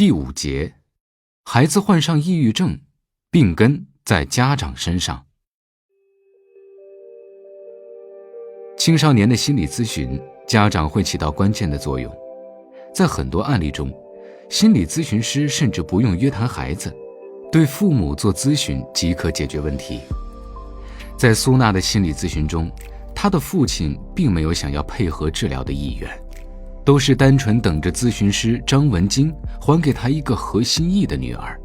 第5节，孩子患上抑郁症，病根在家长身上。青少年的心理咨询，家长会起到关键的作用。在很多案例中，心理咨询师甚至不用约谈孩子，对父母做咨询即可解决问题。在苏娜的心理咨询中，她的父亲并没有想要配合治疗的意愿，都是单纯等着咨询师张文京还给他一个合心意的女儿。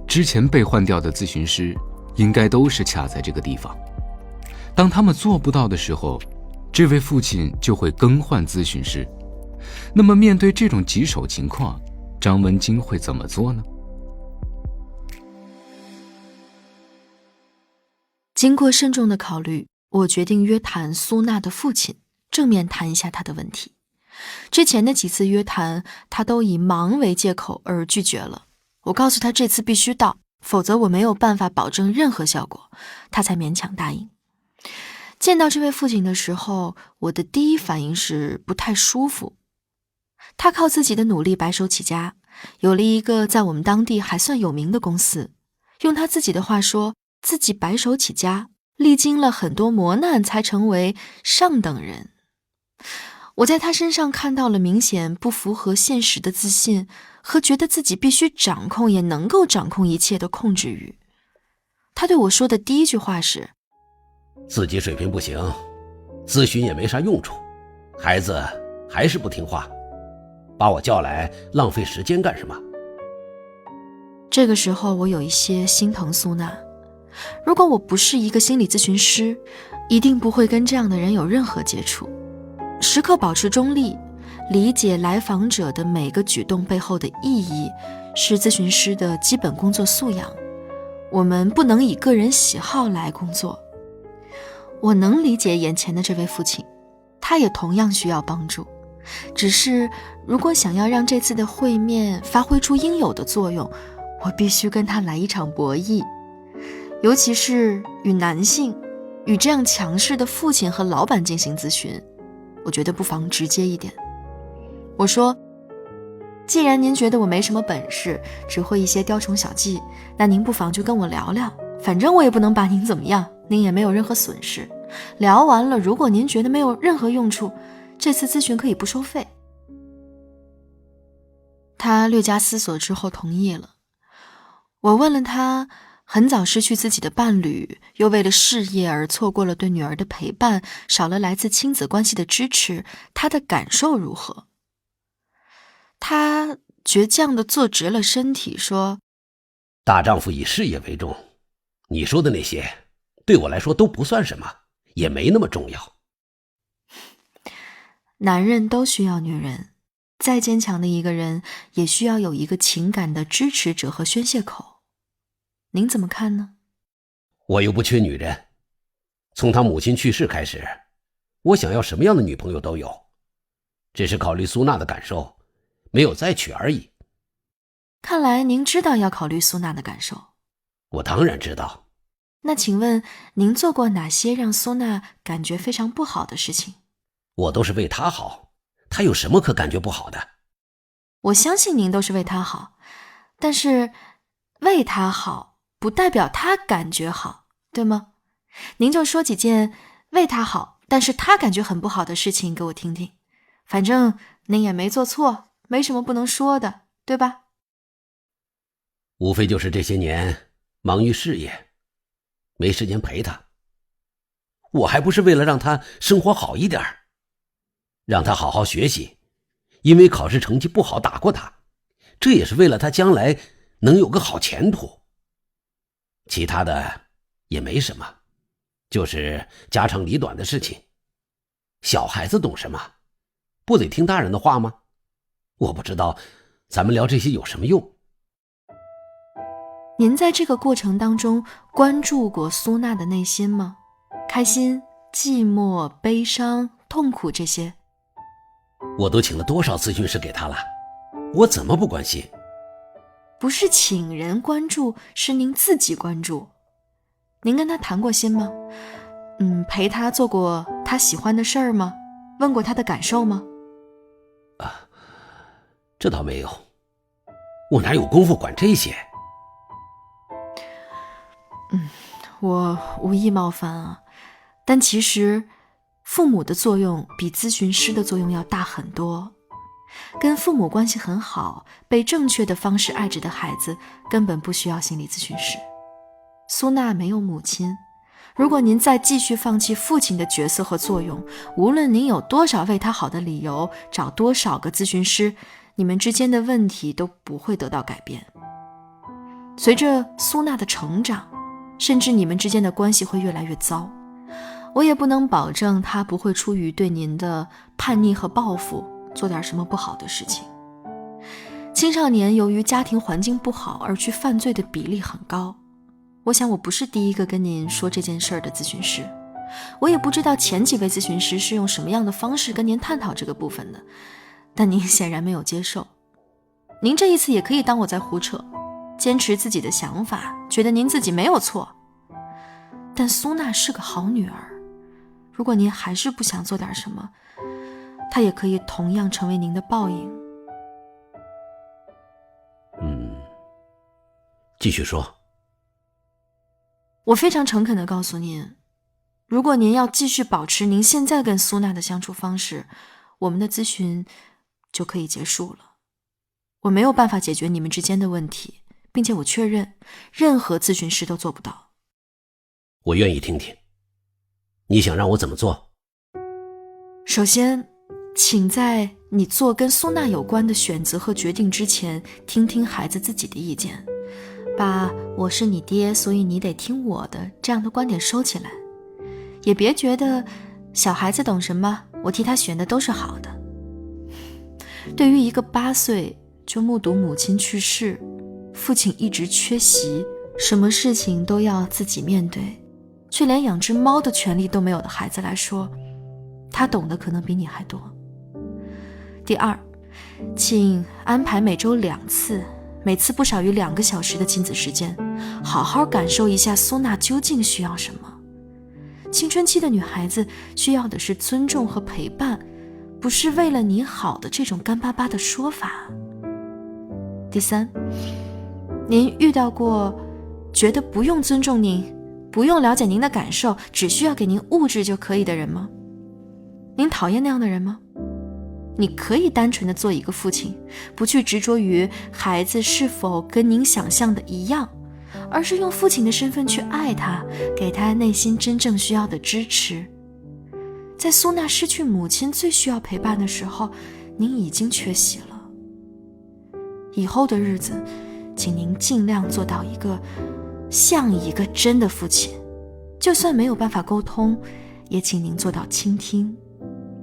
之前被换掉的咨询师应该都是卡在这个地方。当他们做不到的时候，这位父亲就会更换咨询师。那么面对这种棘手情况，张文京会怎么做呢？经过慎重的考虑，我决定约谈苏娜的父亲，正面谈一下他的问题。之前的几次约谈，他都以忙为借口而拒绝了。我告诉他这次必须到，否则我没有办法保证任何效果，他才勉强答应。见到这位父亲的时候，我的第一反应是不太舒服。他靠自己的努力白手起家，有了一个在我们当地还算有名的公司。用他自己的话说，自己白手起家，历经了很多磨难才成为上等人。我在他身上看到了明显不符合现实的自信和觉得自己必须掌控也能够掌控一切的控制欲。他对我说的第一句话是：自己水平不行，咨询也没啥用处，孩子还是不听话，把我叫来浪费时间干什么？这个时候我有一些心疼苏娜。如果我不是一个心理咨询师，一定不会跟这样的人有任何接触。时刻保持中立，理解来访者的每个举动背后的意义，是咨询师的基本工作素养。我们不能以个人喜好来工作。我能理解眼前的这位父亲，他也同样需要帮助。只是如果想要让这次的会面发挥出应有的作用，我必须跟他来一场博弈。尤其是与男性，与这样强势的父亲和老板进行咨询，我觉得不妨直接一点。我说，既然您觉得我没什么本事，只会一些雕虫小技，那您不妨就跟我聊聊，反正我也不能把您怎么样，您也没有任何损失。聊完了，如果您觉得没有任何用处，这次咨询可以不收费。他略加思索之后同意了。我问了他，很早失去自己的伴侣，又为了事业而错过了对女儿的陪伴，少了来自亲子关系的支持，他的感受如何？他倔强地坐直了身体说：大丈夫以事业为重，你说的那些对我来说都不算什么，也没那么重要。男人都需要女人，再坚强的一个人也需要有一个情感的支持者和宣泄口。您怎么看呢？我又不缺女人，从他母亲去世开始，我想要什么样的女朋友都有，只是考虑苏娜的感受，没有再娶而已。看来您知道要考虑苏娜的感受。我当然知道。那请问您做过哪些让苏娜感觉非常不好的事情？我都是为她好，她有什么可感觉不好的？我相信您都是为她好，但是为她好不代表她感觉好，对吗？您就说几件为她好但是她感觉很不好的事情给我听听，反正您也没做错，没什么不能说的，对吧？无非就是这些年忙于事业，没时间陪她。我还不是为了让她生活好一点，让她好好学习，因为考试成绩不好打过她，这也是为了她将来能有个好前途。其他的也没什么，就是家长里短的事情。小孩子懂什么？不得听大人的话吗？我不知道咱们聊这些有什么用。您在这个过程当中关注过苏娜的内心吗？开心、寂寞、悲伤、痛苦这些。我都请了多少咨询师给她了，我怎么不关心？不是请人关注，是您自己关注。您跟她谈过心吗？陪她做过她喜欢的事儿吗？问过她的感受吗？这倒没有。我哪有功夫管这些？我无意冒犯啊，但其实父母的作用比咨询师的作用要大很多。跟父母关系很好，被正确的方式爱着的孩子根本不需要心理咨询师。苏娜没有母亲，如果您再继续放弃父亲的角色和作用，无论您有多少为他好的理由，找多少个咨询师，你们之间的问题都不会得到改变。随着苏娜的成长，甚至你们之间的关系会越来越糟。我也不能保证她不会出于对您的叛逆和报复做点什么不好的事情。青少年由于家庭环境不好而去犯罪的比例很高。我想我不是第一个跟您说这件事儿的咨询师，我也不知道前几位咨询师是用什么样的方式跟您探讨这个部分的，但您显然没有接受。您这一次也可以当我在胡扯，坚持自己的想法，觉得您自己没有错。但苏娜是个好女儿，如果您还是不想做点什么，她也可以同样成为您的报应。继续说。我非常诚恳地告诉您，如果您要继续保持您现在跟苏娜的相处方式，我们的咨询就可以结束了。我没有办法解决你们之间的问题，并且我确认任何咨询师都做不到。我愿意听听，你想让我怎么做？首先，请在你做跟苏娜有关的选择和决定之前，听听孩子自己的意见，把我是你爹所以你得听我的这样的观点收起来。也别觉得小孩子懂什么，我替他选的都是好的。对于一个8岁就目睹母亲去世，父亲一直缺席，什么事情都要自己面对，却连养只猫的权利都没有的孩子来说，他懂得可能比你还多。第二，请安排每周2次，每次不少于2个小时的亲子时间，好好感受一下苏娜究竟需要什么。青春期的女孩子需要的是尊重和陪伴，不是为了你好的这种干巴巴的说法。第三，您遇到过觉得不用尊重您，不用了解您的感受，只需要给您物质就可以的人吗？您讨厌那样的人吗？你可以单纯的做一个父亲，不去执着于孩子是否跟您想象的一样，而是用父亲的身份去爱他，给他内心真正需要的支持。在苏娜失去母亲最需要陪伴的时候，您已经缺席了。以后的日子，请您尽量做到像一个真的父亲，就算没有办法沟通，也请您做到倾听，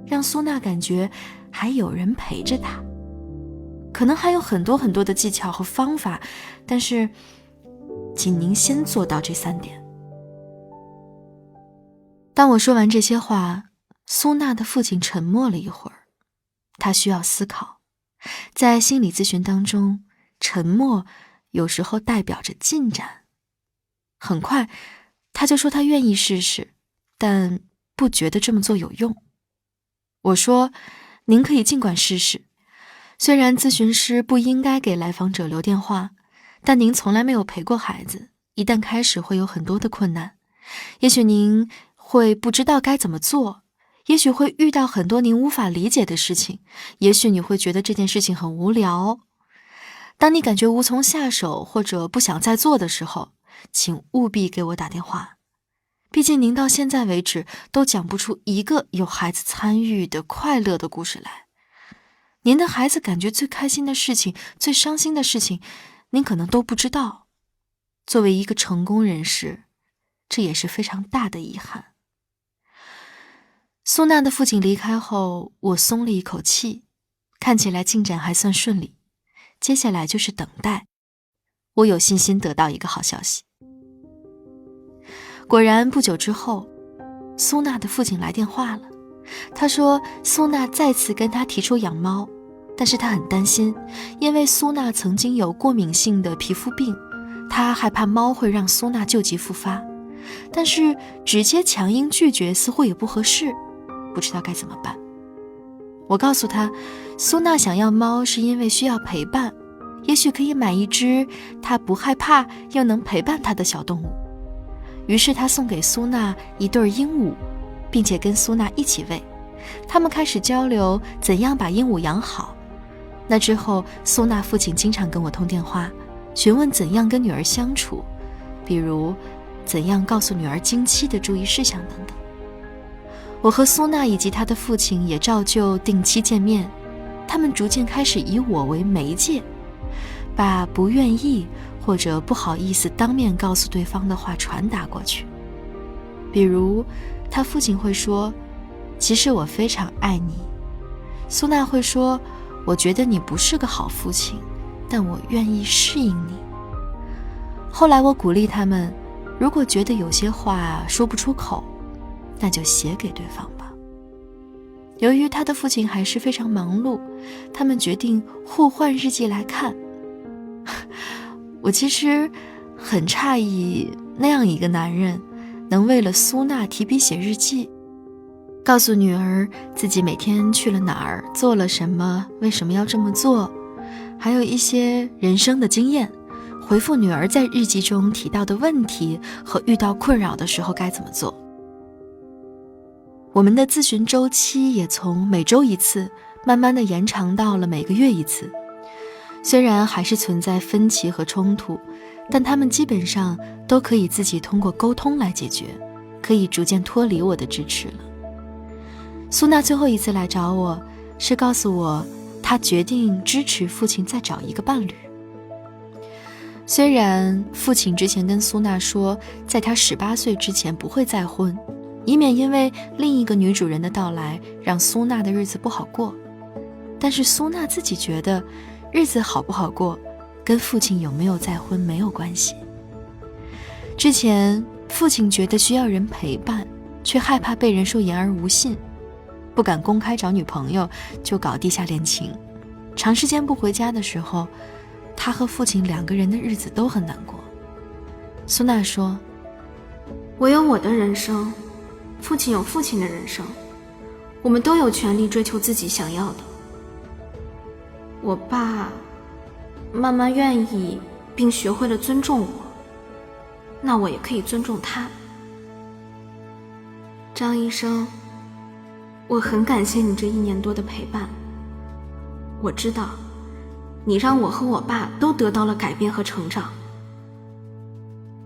让苏娜感觉还有人陪着她。可能还有很多很多的技巧和方法，但是请您先做到这3点。当我说完这些话，苏娜的父亲沉默了一会儿，他需要思考。在心理咨询当中，沉默有时候代表着进展。很快，他就说他愿意试试，但不觉得这么做有用。我说，您可以尽管试试。虽然咨询师不应该给来访者留电话，但您从来没有陪过孩子，一旦开始会有很多的困难。也许您会不知道该怎么做，也许会遇到很多您无法理解的事情，也许你会觉得这件事情很无聊。当你感觉无从下手或者不想再做的时候，请务必给我打电话。毕竟您到现在为止都讲不出一个有孩子参与的快乐的故事来。您的孩子感觉最开心的事情，最伤心的事情，您可能都不知道。作为一个成功人士，这也是非常大的遗憾。苏娜的父亲离开后，我松了一口气，看起来进展还算顺利。接下来就是等待，我有信心得到一个好消息。果然不久之后，苏娜的父亲来电话了。他说苏娜再次跟他提出养猫，但是他很担心，因为苏娜曾经有过敏性的皮肤病，他害怕猫会让苏娜旧疾复发。但是直接强硬拒绝似乎也不合适，不知道该怎么办。我告诉他，苏娜想要猫是因为需要陪伴，也许可以买一只他不害怕又能陪伴他的小动物。于是他送给苏娜一对鹦鹉，并且跟苏娜一起喂。他们开始交流怎样把鹦鹉养好。那之后，苏娜父亲经常跟我通电话，询问怎样跟女儿相处，比如怎样告诉女儿经期的注意事项等等。我和苏娜以及她的父亲也照旧定期见面，他们逐渐开始以我为媒介，把不愿意或者不好意思当面告诉对方的话传达过去。比如他父亲会说，其实我非常爱你。苏娜会说，我觉得你不是个好父亲，但我愿意适应你。后来我鼓励他们，如果觉得有些话说不出口，那就写给对方吧。由于他的父亲还是非常忙碌，他们决定互换日记来看。我其实很诧异，那样一个男人能为了苏娜提笔写日记，告诉女儿自己每天去了哪儿，做了什么，为什么要这么做，还有一些人生的经验，回复女儿在日记中提到的问题和遇到困扰的时候该怎么做。我们的咨询周期也从每周一次慢慢的延长到了每个月一次。虽然还是存在分歧和冲突，但他们基本上都可以自己通过沟通来解决，可以逐渐脱离我的支持了。苏娜最后一次来找我，是告诉我她决定支持父亲再找一个伴侣。虽然父亲之前跟苏娜说，在他18岁之前不会再婚，以免因为另一个女主人的到来让苏娜的日子不好过，但是苏娜自己觉得日子好不好过跟父亲有没有再婚没有关系。之前父亲觉得需要人陪伴，却害怕被人说言而无信，不敢公开找女朋友，就搞地下恋情。长时间不回家的时候，他和父亲2个人的日子都很难过。苏娜说，我有我的人生，父亲有父亲的人生，我们都有权利追求自己想要的。我爸慢慢愿意并学会了尊重我，那我也可以尊重他。张医生，我很感谢你这1年多的陪伴。我知道你让我和我爸都得到了改变和成长。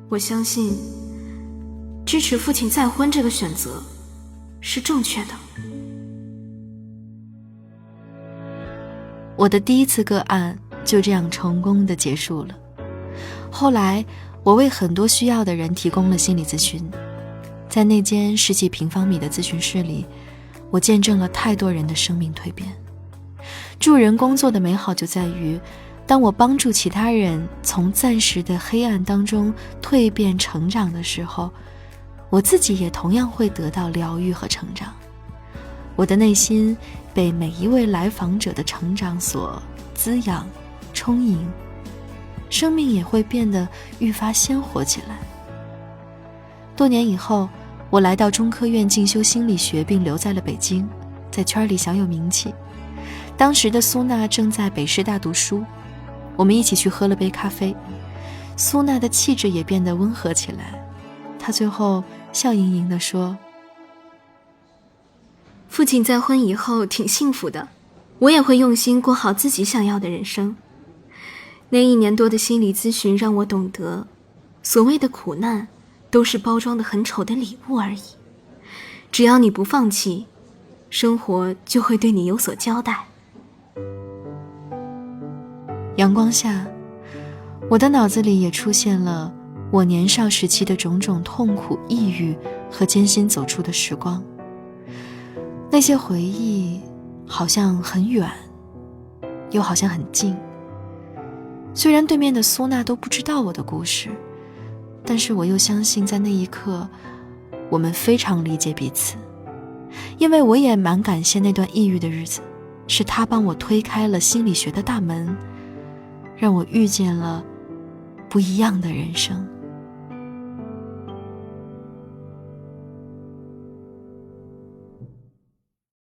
我相信支持父亲再婚这个选择是正确的。我的第1次个案就这样成功地结束了。后来我为很多需要的人提供了心理咨询，在那间10几平方米的咨询室里，我见证了太多人的生命蜕变。助人工作的美好就在于，当我帮助其他人从暂时的黑暗当中蜕变成长的时候，我自己也同样会得到疗愈和成长。我的内心被每一位来访者的成长所滋养充盈，生命也会变得愈发鲜活起来。多年以后，我来到中科院进修心理学，并留在了北京，在圈里小有名气。当时的苏娜正在北师大读书，我们一起去喝了杯咖啡，苏娜的气质也变得温和起来。她最后笑盈盈地说，父亲再婚以后挺幸福的，我也会用心过好自己想要的人生。那1年多的心理咨询让我懂得，所谓的苦难都是包装得很丑的礼物而已。只要你不放弃，生活就会对你有所交代。阳光下，我的脑子里也出现了我年少时期的种种痛苦、抑郁和艰辛走出的时光。那些回忆好像很远，又好像很近。虽然对面的苏娜都不知道我的故事，但是我又相信在那一刻，我们非常理解彼此。因为我也蛮感谢那段抑郁的日子，是他帮我推开了心理学的大门，让我遇见了不一样的人生。